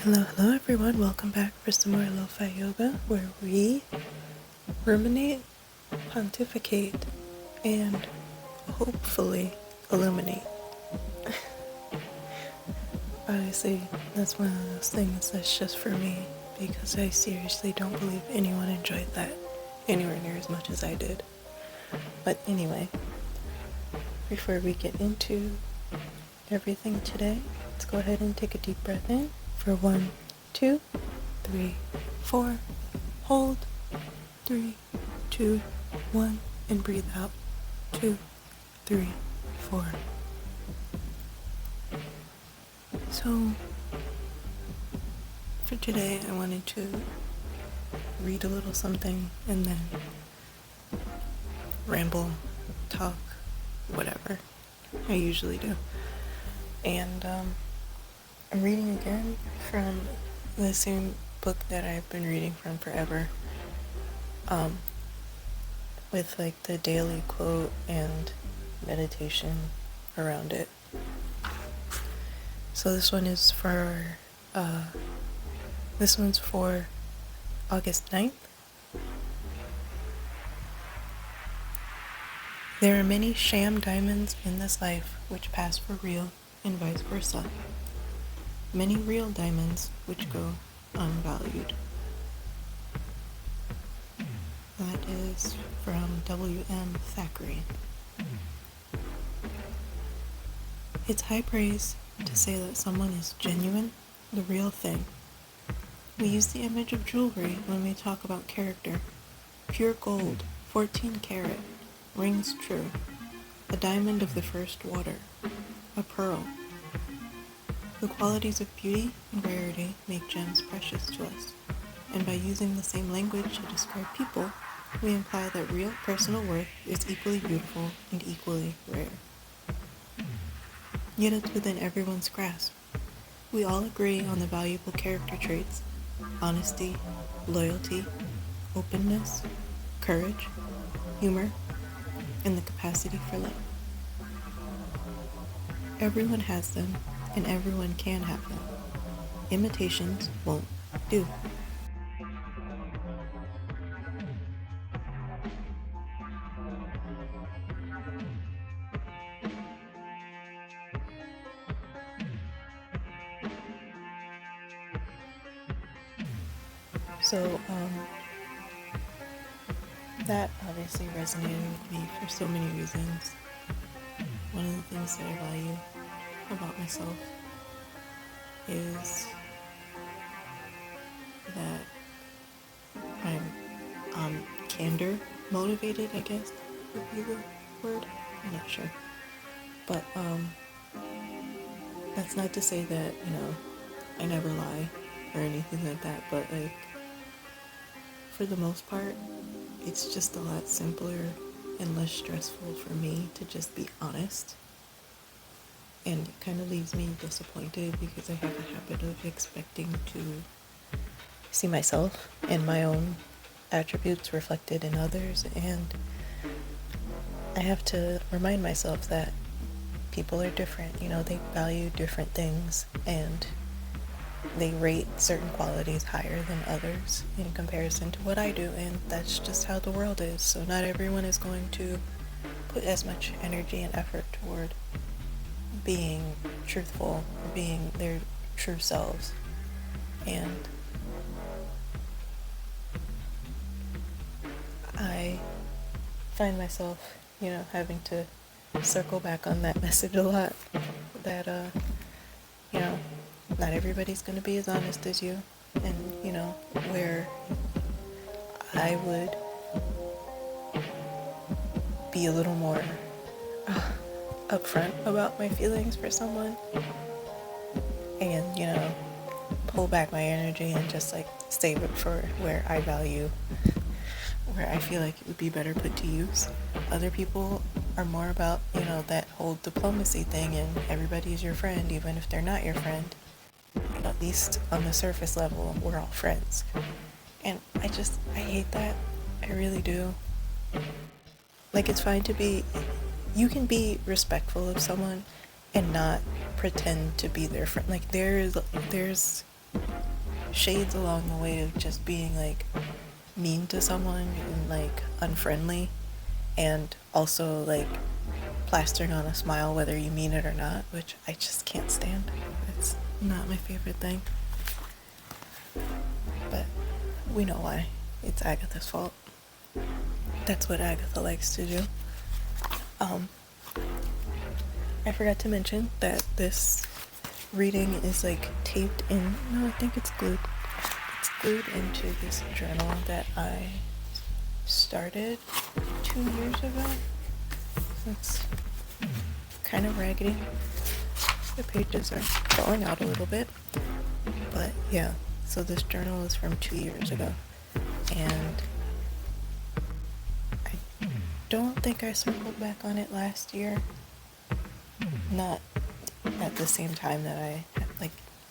Hello everyone, welcome back for some more LoFi yoga where we ruminate, pontificate, and hopefully illuminate. Obviously, that's one of those things that's just for me because I seriously don't believe anyone enjoyed that anywhere near as much as I did. But anyway, before we get into everything today, let's go ahead and take a deep breath in for 1, 2, 3, 4. Hold. 3, 2, 1, and breathe out. 2, 3, 4. So, for today, I wanted to read a little something and then ramble, talk, whatever I usually do. And I'm reading again from the same book that I've been reading from forever, with like the daily quote and meditation around it. So this one's for August 9th. There are many sham diamonds in this life which pass for real and vice versa. Many real diamonds which go unvalued. That is from W.M. Thackeray. It's high praise to say that someone is genuine, the real thing. We use the image of jewelry when we talk about character. Pure gold, 14 karat, rings true. A diamond of the first water. A pearl. The qualities of beauty and rarity make gems precious to us, and by using the same language to describe people, we imply that real personal worth is equally beautiful and equally rare. Yet it's within everyone's grasp. We all agree on the valuable character traits: honesty, loyalty, openness, courage, humor, and the capacity for love. Everyone has them, and everyone can have them. Imitations won't do. So, that obviously resonated with me for so many reasons. One of the things that I value about myself is that I'm candor motivated, I guess would be the word. I'm not sure. But that's not to say that, I never lie or anything like that, but like for the most part, it's just a lot simpler and less stressful for me to just be honest. And it kind of leaves me disappointed because I have a habit of expecting to see myself and my own attributes reflected in others, and I have to remind myself that people are different. They value different things, and they rate certain qualities higher than others in comparison to what I do, and that's just how the world is. So not everyone is going to put as much energy and effort toward being truthful, or being their true selves. And I find myself, having to circle back on that message a lot, that, not everybody's going to be as honest as you, and, where I would be a little more upfront about my feelings for someone, and, pull back my energy and just, save it for where I value, where I feel like it would be better put to use. Other people are more about, that whole diplomacy thing, and everybody's your friend, even if they're not your friend. At least on the surface level, we're all friends. And I hate that. I really do. It's fine to be, you can be respectful of someone and not pretend to be their friend. There's shades along the way of just being like mean to someone and like unfriendly, and also like plastering on a smile whether you mean it or not, which I just can't stand. It's not my favorite thing. But we know why. It's Agatha's fault. That's what Agatha likes to do. I forgot to mention that this reading is like taped in, no, I think it's glued. It's glued into this journal that I started 2 years ago. It's kind of raggedy. The pages are falling out a little bit. But yeah, so this journal is from 2 years ago. And I don't think I circled back on it last year. Not at the same time that I, like,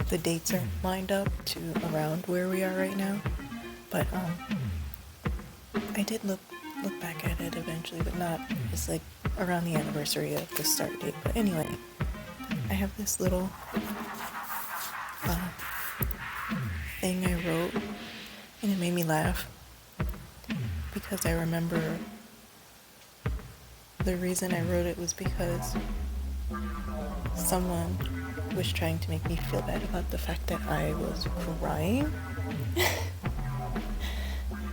the dates are lined up to around where we are right now. But I did look back at it eventually, but not, it's like around the anniversary of the start date. But anyway, I have this little thing I wrote, and it made me laugh because I remember the reason I wrote it was because someone was trying to make me feel bad about the fact that I was crying.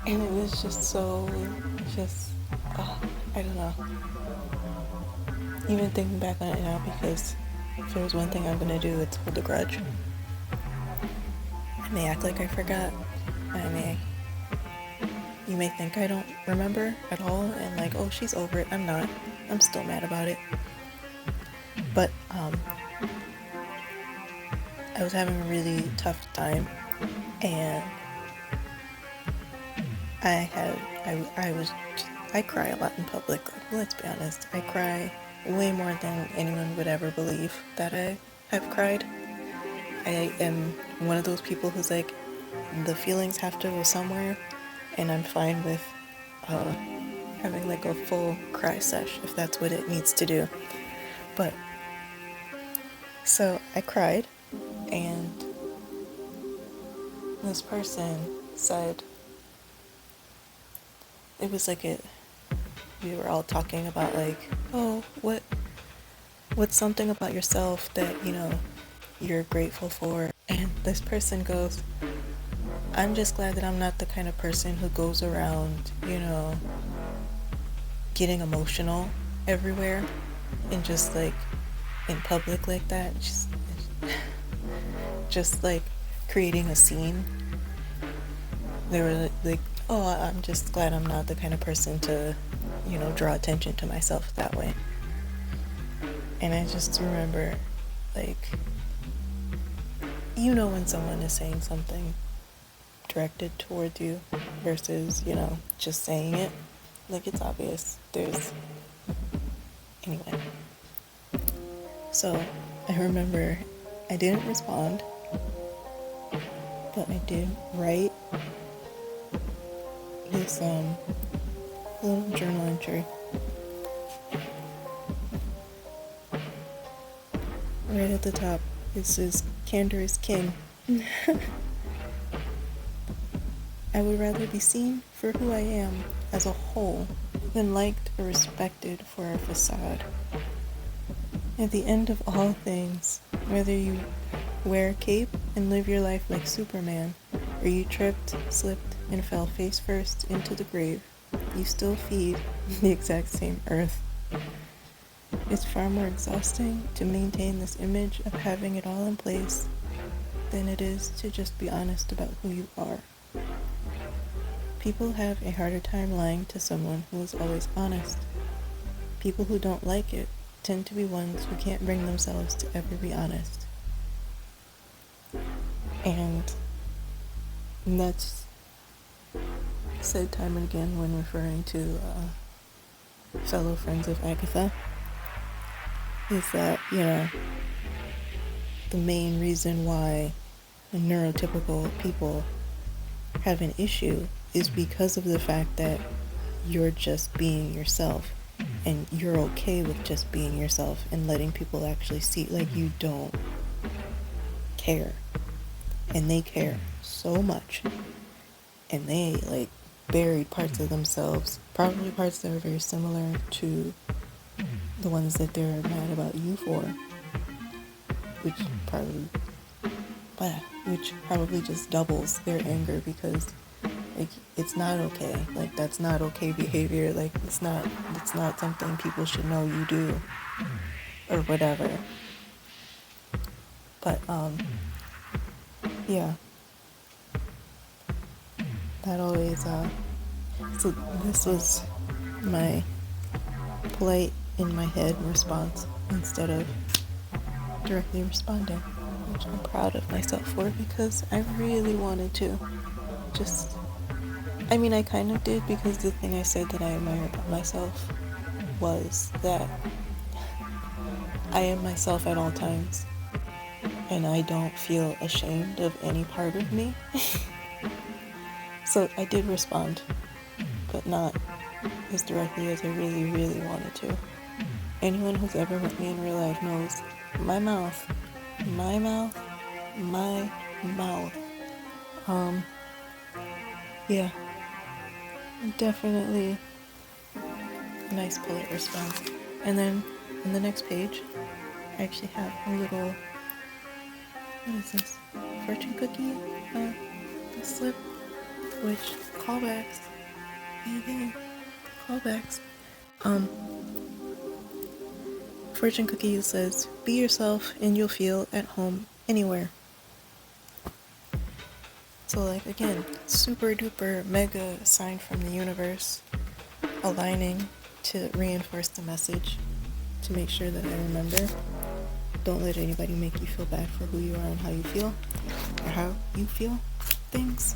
And it was just so, I don't know. Even thinking back on it now, because if there's one thing I'm gonna do, it's hold a grudge. I may act like I forgot. You may think I don't remember at all, and like, oh, she's over it. I'm not. I'm still mad about it. But I was having a really tough time, and I cry a lot in public. Let's be honest. I cry way more than anyone would ever believe that I have cried. I am one of those people who's like, the feelings have to go somewhere, and I'm fine with having like a full cry sesh if that's what it needs to do. But so I cried, and this person said, it was like we were all talking about like, oh, what's something about yourself that, you know, you're grateful for? And this person goes, I'm just glad that I'm not the kind of person who goes around, you know, getting emotional everywhere and just like in public like that, just like creating a scene. They were like, oh, I'm just glad I'm not the kind of person to, you know, draw attention to myself that way. And I just remember, like, you know when someone is saying something directed towards you versus, you know, just saying it. Like, it's obvious. Anyway. So, I remember I didn't respond, but I did write this little journal entry. Right at the top, it says, Candor is king. I would rather be seen for who I am as a whole than liked or respected for a facade. At the end of all things, whether you wear a cape and live your life like Superman, or you tripped, slipped, and fell face first into the grave, you still feed the exact same earth. It's far more exhausting to maintain this image of having it all in place than it is to just be honest about who you are. People have a harder time lying to someone who is always honest. People who don't like it tend to be ones who can't bring themselves to ever be honest. And that's said time and again when referring to fellow friends of Agatha, is that, you know, the main reason why neurotypical people have an issue is because of the fact that you're just being yourself, and you're okay with just being yourself and letting people actually see, like, you don't care. and they care so much, and they like buried parts of themselves, probably parts that are very similar to the ones that they're mad about you for, which probably which probably just doubles their anger, because like it's not okay. Like that's not okay behavior. Like it's not something people should know you do or whatever. But yeah. That always so this was my polite in my head response instead of directly responding, which I'm proud of myself for, because I really wanted to. I kind of did, because the thing I said that I admire about myself was that I am myself at all times, and I don't feel ashamed of any part of me. So I did respond, but not as directly as I really, really wanted to. Anyone who's ever met me in real life knows my mouth. Yeah, definitely a nice polite response. And then on the next page, I actually have a little, what is this? Fortune cookie? The slip, which callbacks. Hey, callbacks. Fortune cookie says, "Be yourself and you'll feel at home anywhere." So like again, super duper mega sign from the universe aligning to reinforce the message, to make sure that I remember. Don't let anybody make you feel bad for who you are and how you feel, or how you feel things.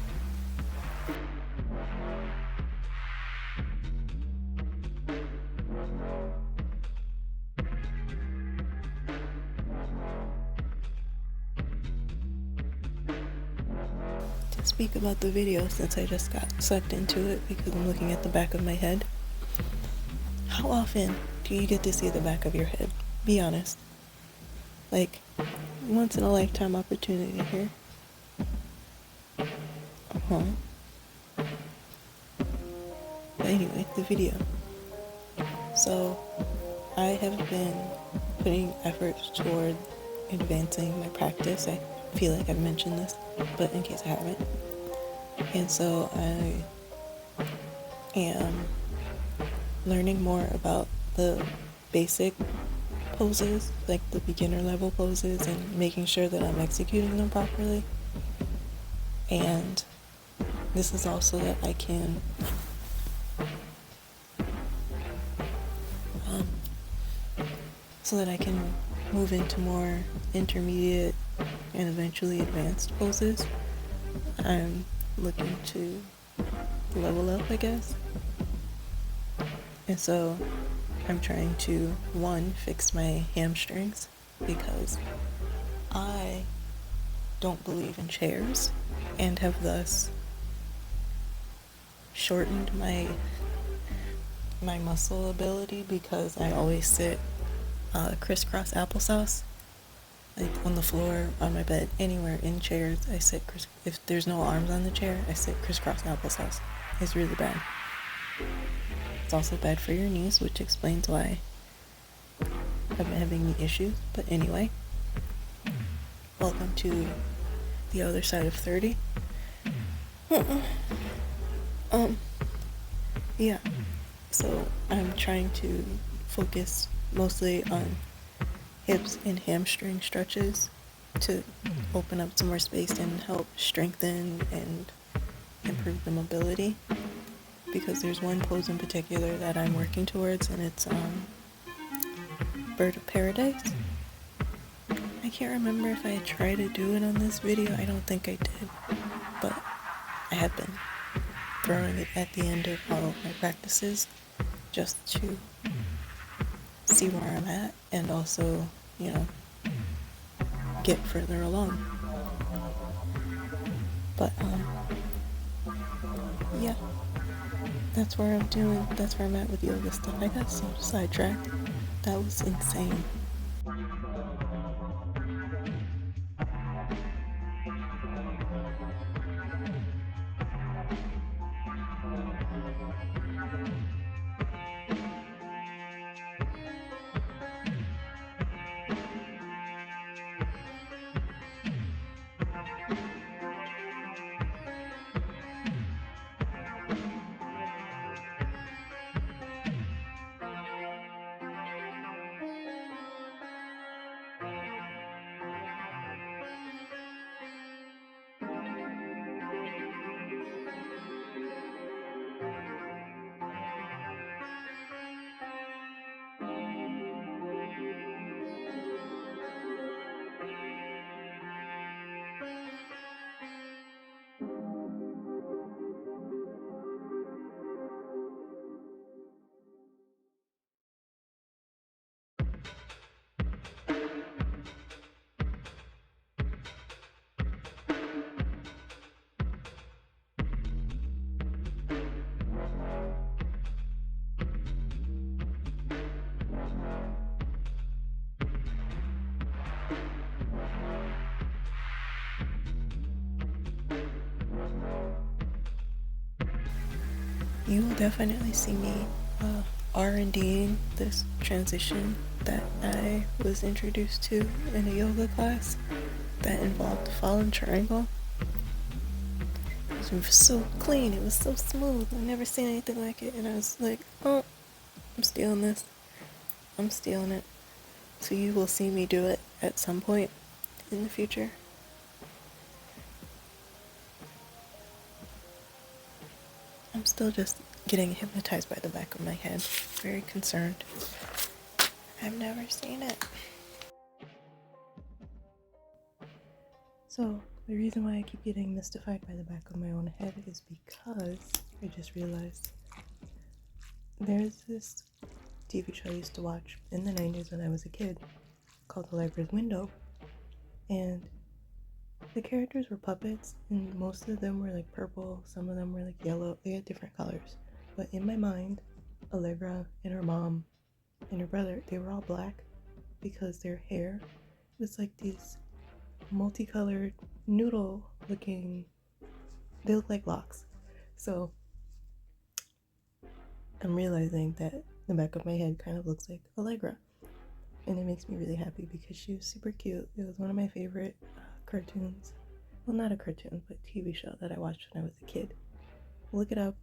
To speak about the video, since I just got sucked into it because I'm looking at the back of my head, how often do you get to see the back of your head? Be honest. Like, once in a lifetime opportunity here. But anyway, the video. So, I have been putting efforts toward advancing my practice. I feel like I've mentioned this, but in case I haven't. And so I am learning more about the basic poses, like the beginner level poses, and making sure that I'm executing them properly. And this is also that I can move into more intermediate and eventually advanced poses. I'm looking to level up, I guess. And so I'm trying to, one, fix my hamstrings, because I don't believe in chairs and have thus shortened my muscle ability, because I always sit crisscross applesauce, like on the floor, on my bed, anywhere, in chairs. I sit if there's no arms on the chair, I sit crisscross applesauce. It's really bad. It's also bad for your knees, which explains why I've been having knee issues. But anyway, welcome to the other side of 30. Yeah. So I'm trying to focus mostly on hips and hamstring stretches to open up some more space and help strengthen and improve the mobility, because there's one pose in particular that I'm working towards, and it's Bird of Paradise. I can't remember if I tried to do it on this video. I don't think I did, but I have been throwing it at the end of all of my practices just to see where I'm at, and also, get further along. But yeah, that's where I'm at with yoga stuff. I got so sidetracked. That was insane. you will definitely see me R&Ding this transition that I was introduced to in a yoga class that involved the fallen triangle. It was so clean, it was so smooth. I've never seen anything like it, and I was like, oh, I'm stealing this. I'm stealing it. So you will see me do it at some point in the future. I'm still just getting hypnotized by the back of my head. Very concerned. I've never seen it. So, the reason why I keep getting mystified by the back of my own head is because I just realized there's this TV show I used to watch in the 90s when I was a kid called Allegra's Window, and the characters were puppets, and most of them were like purple, some of them were like yellow. They had different colors, but in my mind, Allegra and her mom and her brother, they were all black because their hair was like these multicolored noodle looking, they look like locks. So I'm realizing that the back of my head kind of looks like Allegra, and it makes me really happy because she was super cute. It was one of my favorite cartoons. Well, not a cartoon, but TV show that I watched when I was a kid. Look it up.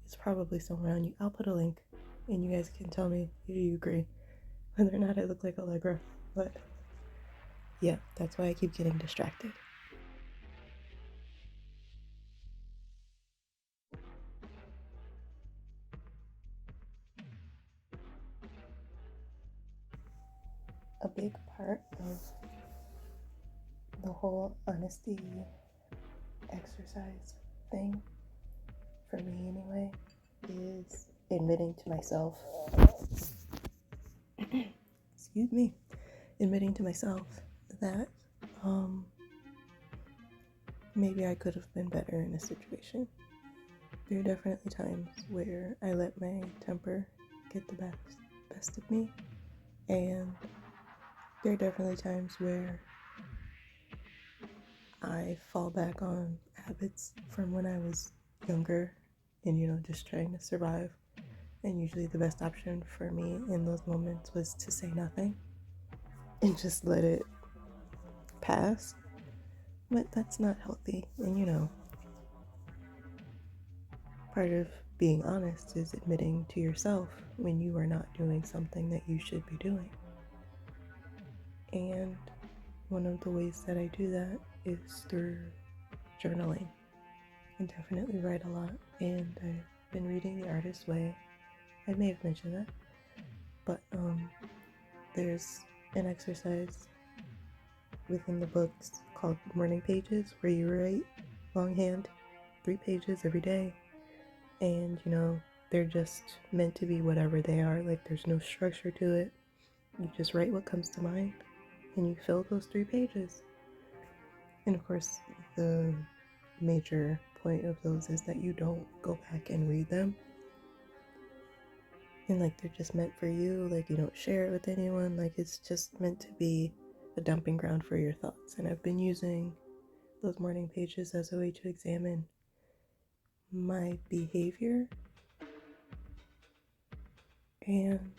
It's probably somewhere on you. I'll put a link, and you guys can tell me if you agree whether or not I look like Allegra. But yeah, that's why I keep getting distracted. A big part of the whole honesty exercise thing, for me anyway, is admitting to myself, excuse me, admitting to myself that maybe I could have been better in a situation. There are definitely times where I let my temper get the best of me, and there are definitely times where I fall back on habits from when I was younger and, just trying to survive. And usually the best option for me in those moments was to say nothing and just let it pass. But that's not healthy. And, part of being honest is admitting to yourself when you are not doing something that you should be doing. And one of the ways that I do that is through journaling. I definitely write a lot, and I've been reading The Artist's Way. I may have mentioned that, but there's an exercise within the books called morning pages where you write longhand 3 pages every day, and they're just meant to be whatever they are. Like, there's no structure to it. You just write what comes to mind and you fill those 3 pages. And of course, the major point of those is that you don't go back and read them, and like they're just meant for you. Like, you don't share it with anyone. Like, it's just meant to be a dumping ground for your thoughts. And I've been using those morning pages as a way to examine my behavior and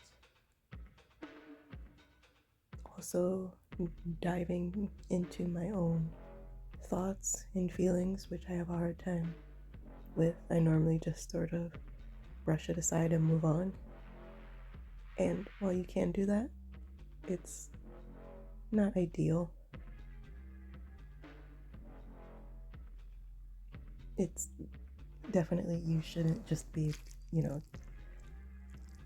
also diving into my own thoughts and feelings, which I have a hard time with. I normally just sort of brush it aside and move on. And while you can do that, it's not ideal. It's definitely, you shouldn't just be,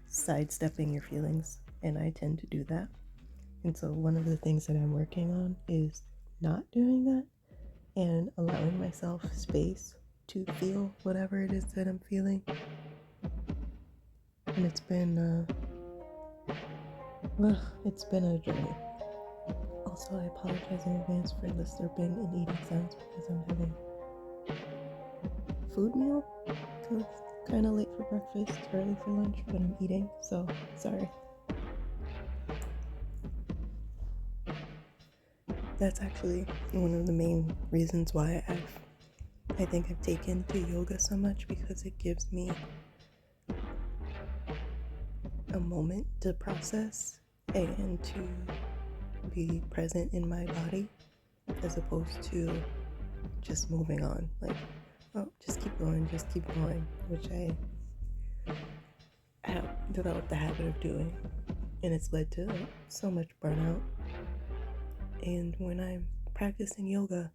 sidestepping your feelings, and I tend to do that. And so one of the things that I'm working on is not doing that and allowing myself space to feel whatever it is that I'm feeling. And it's been a journey. Also, I apologize in advance for the slurping and eating sounds because I'm having food meal. So it's kind of late for breakfast, early for lunch, but I'm eating, so sorry. That's actually one of the main reasons why I think I've taken to yoga so much, because it gives me a moment to process and to be present in my body, as opposed to just moving on. Like, oh, just keep going, which I have developed the habit of doing. And it's led to so much burnout. And when I'm practicing yoga,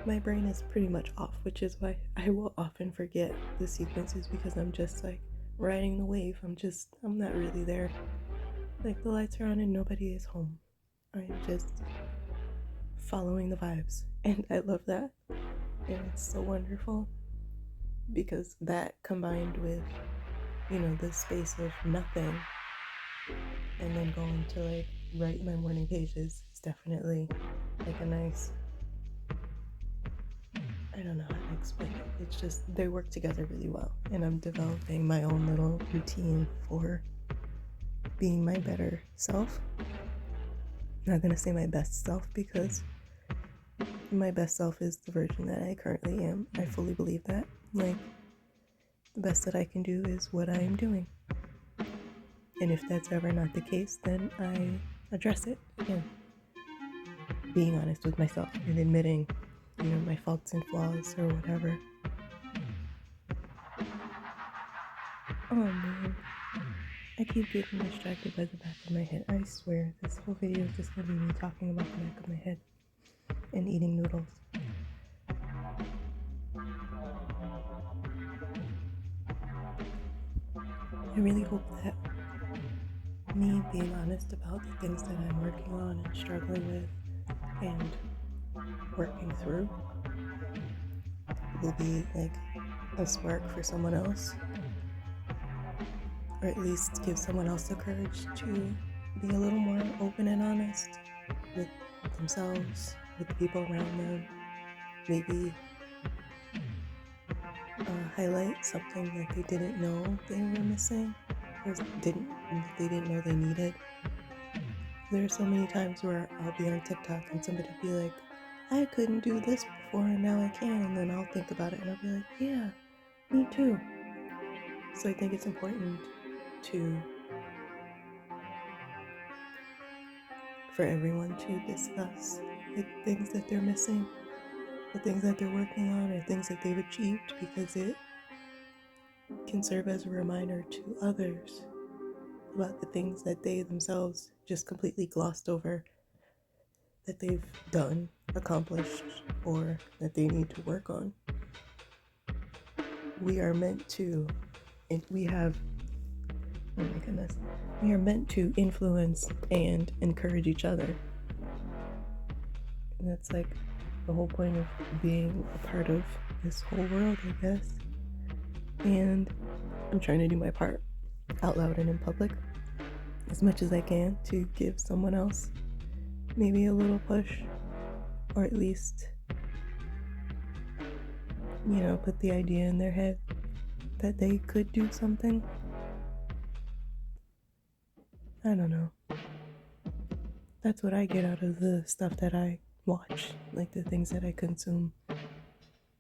my brain is pretty much off, which is why I will often forget the sequences, because I'm just like riding the wave. I'm not really there. Like, the lights are on and nobody is home. I'm just following the vibes. And I love that. And it's so wonderful, because that combined with, the space of nothing, and then going to like write my morning pages, is definitely like a nice, I don't know how to explain it. It's just, they work together really well. And I'm developing my own little routine for being my better self. I'm not gonna say my best self, because my best self is the version that I currently am. I fully believe that. Like, the best that I can do is what I am doing. And if that's ever not the case, then I address it again. Being honest with myself and admitting, my faults and flaws or whatever. Oh man, I keep getting distracted by the back of my head. I swear, this whole video is just gonna be me talking about the back of my head and eating noodles. I really hope that me being honest about the things that I'm working on and struggling with and working through will be like a spark for someone else, or at least give someone else the courage to be a little more open and honest with themselves, with the people around them. Maybe highlight something that they didn't know they were missing, or they didn't know they needed. There are so many times where I'll be on TikTok and somebody will be like, I couldn't do this before and now I can, and then I'll think about it and I'll be like, yeah, me too. So I think it's important for everyone to discuss the things that they're missing, the things that they're working on, or things that they've achieved, because it can serve as a reminder to others about the things that they themselves just completely glossed over, that they've done, accomplished, or that they need to work on. We are meant to, we are meant to influence and encourage each other. And that's like the whole point of being a part of this whole world, I guess. And I'm trying to do my part out loud and in public as much as I can to give someone else maybe a little push, or at least, put the idea in their head that they could do something. I don't know. That's what I get out of the stuff that I watch, like the things that I consume,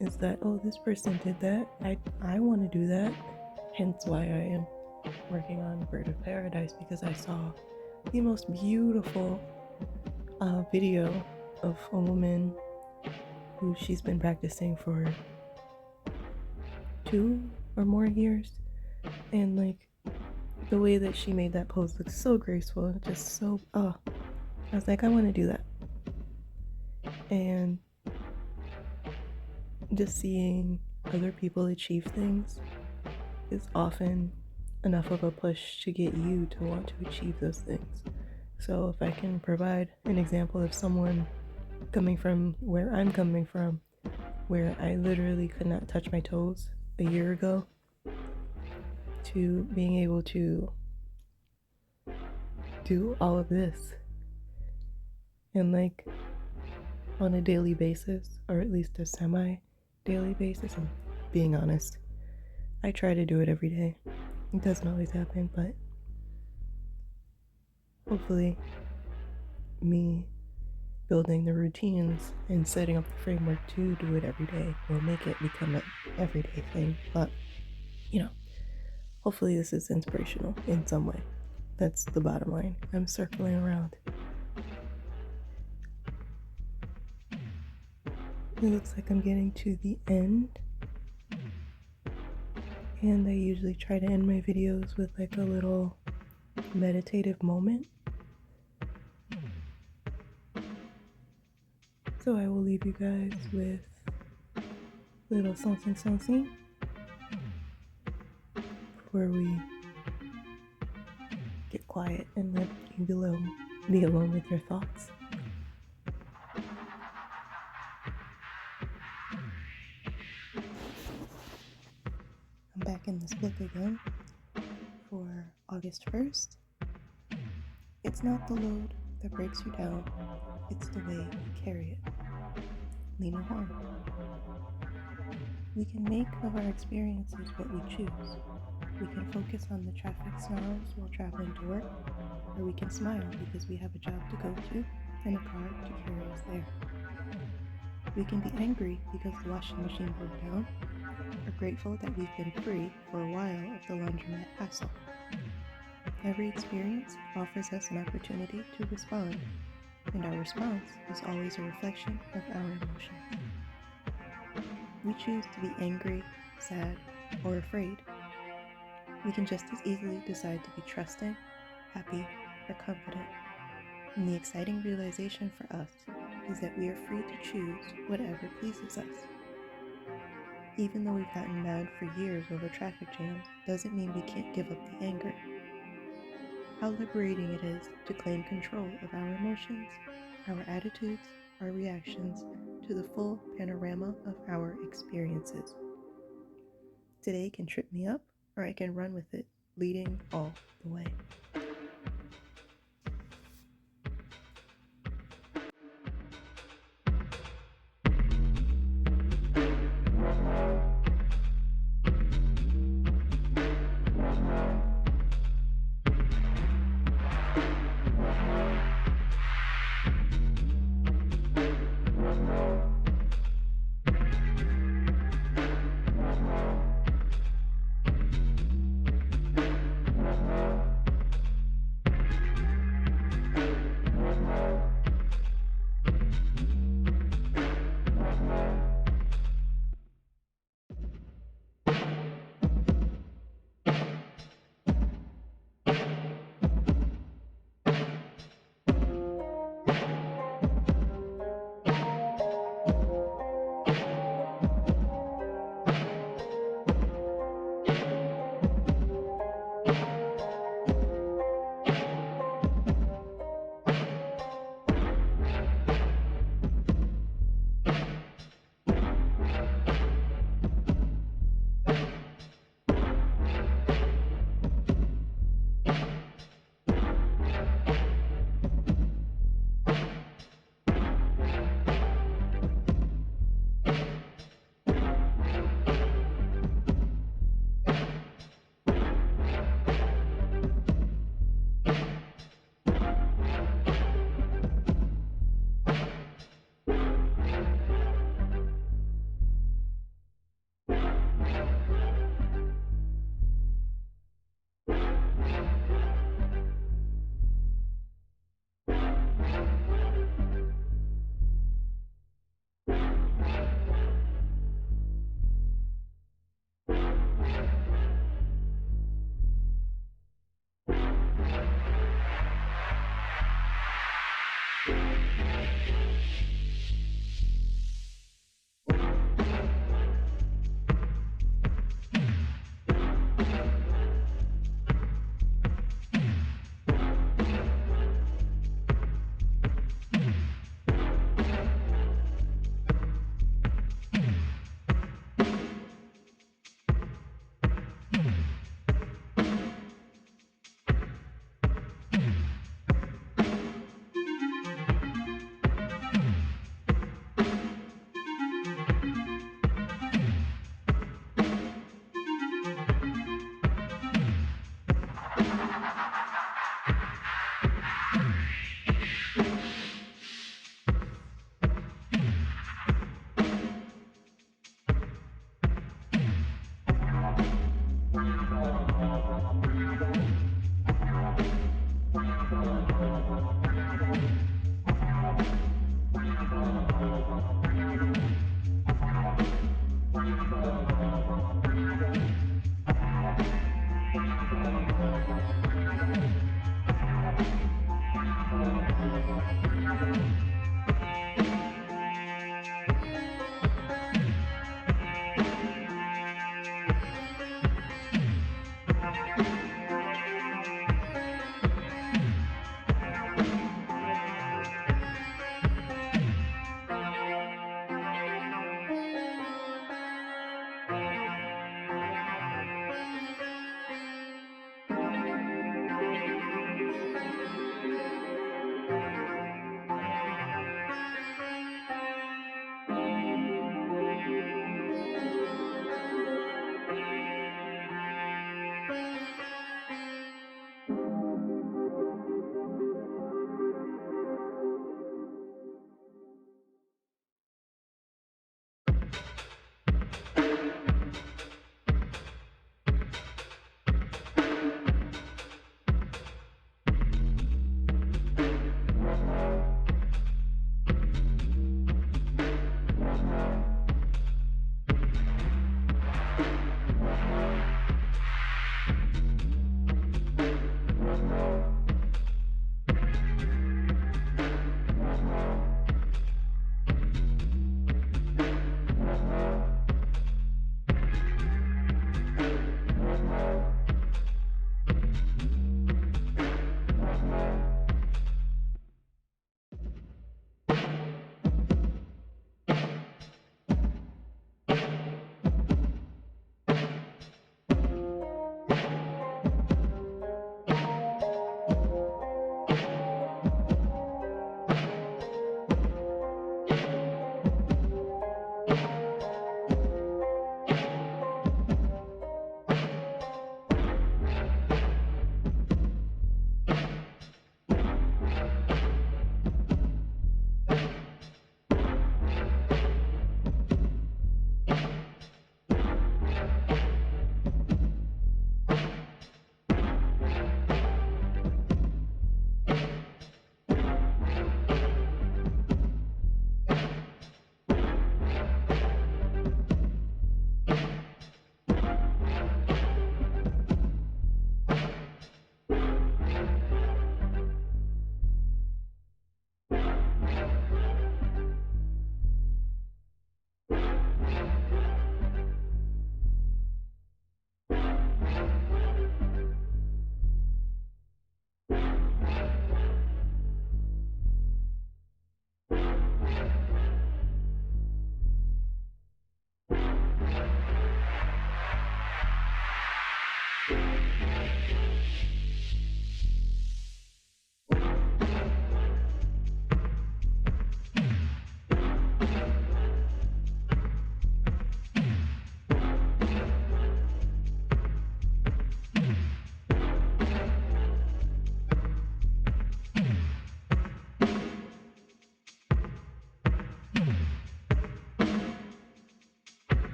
is that, oh, this person did that, I want to do that. Hence why I am working on Bird of Paradise, because I saw the most beautiful video of a woman who she's been practicing for 2 or more years, and like the way that she made that pose looks so graceful and just so I was like, I want to do that. And just seeing other people achieve things is often enough of a push to get you to want to achieve those things. So if I can provide an example of someone coming from where I'm coming from, where I literally could not touch my toes a year ago, to being able to do all of this, and like on a daily basis, or at least a semi-daily basis. And being honest, I try to do it every day. It doesn't always happen, but hopefully me building the routines and setting up the framework to do it every day will make it become an everyday thing. But Hopefully this is inspirational in some way. That's the bottom line. I'm circling around. It looks like I'm getting to the end. And I usually try to end my videos with like a little meditative moment. So I will leave you guys with little something before we get quiet and let you be alone with your thoughts. I'm back in this book again for August 1st. It's not the load that breaks you down, it's the way you carry it. Lena Horne. We can make of our experiences what we choose. We can focus on the traffic snarls while traveling to work, or we can smile because we have a job to go to and a car to carry us there. We can be angry because the washing machine broke down, or grateful that we've been free for a while of the laundromat hassle. Every experience offers us an opportunity to respond, and our response is always a reflection of our emotions. We choose to be angry, sad, or afraid. We can just as easily decide to be trusting, happy, or confident. And the exciting realization for us is that we are free to choose whatever pleases us. Even though we've gotten mad for years over traffic jams, doesn't mean we can't give up the anger. How liberating it is to claim control of our emotions, our attitudes, our reactions to the full panorama of our experiences. Today can trip me up, or I can run with it, leading all the way.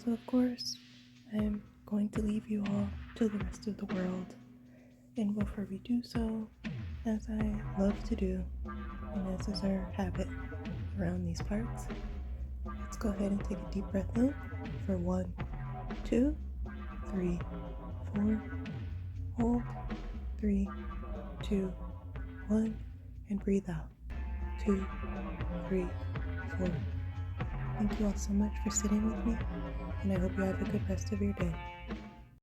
So, of course, I'm going to leave you all to the rest of the world. And before we do so, as I love to do, and as is our habit around these parts, let's go ahead and take a deep breath in for 1, 2, 3, 4. Hold 3, 2, 1, and breathe out 2, 3, 4. Thank you all so much for sitting with me, and I hope you have a good rest of your day.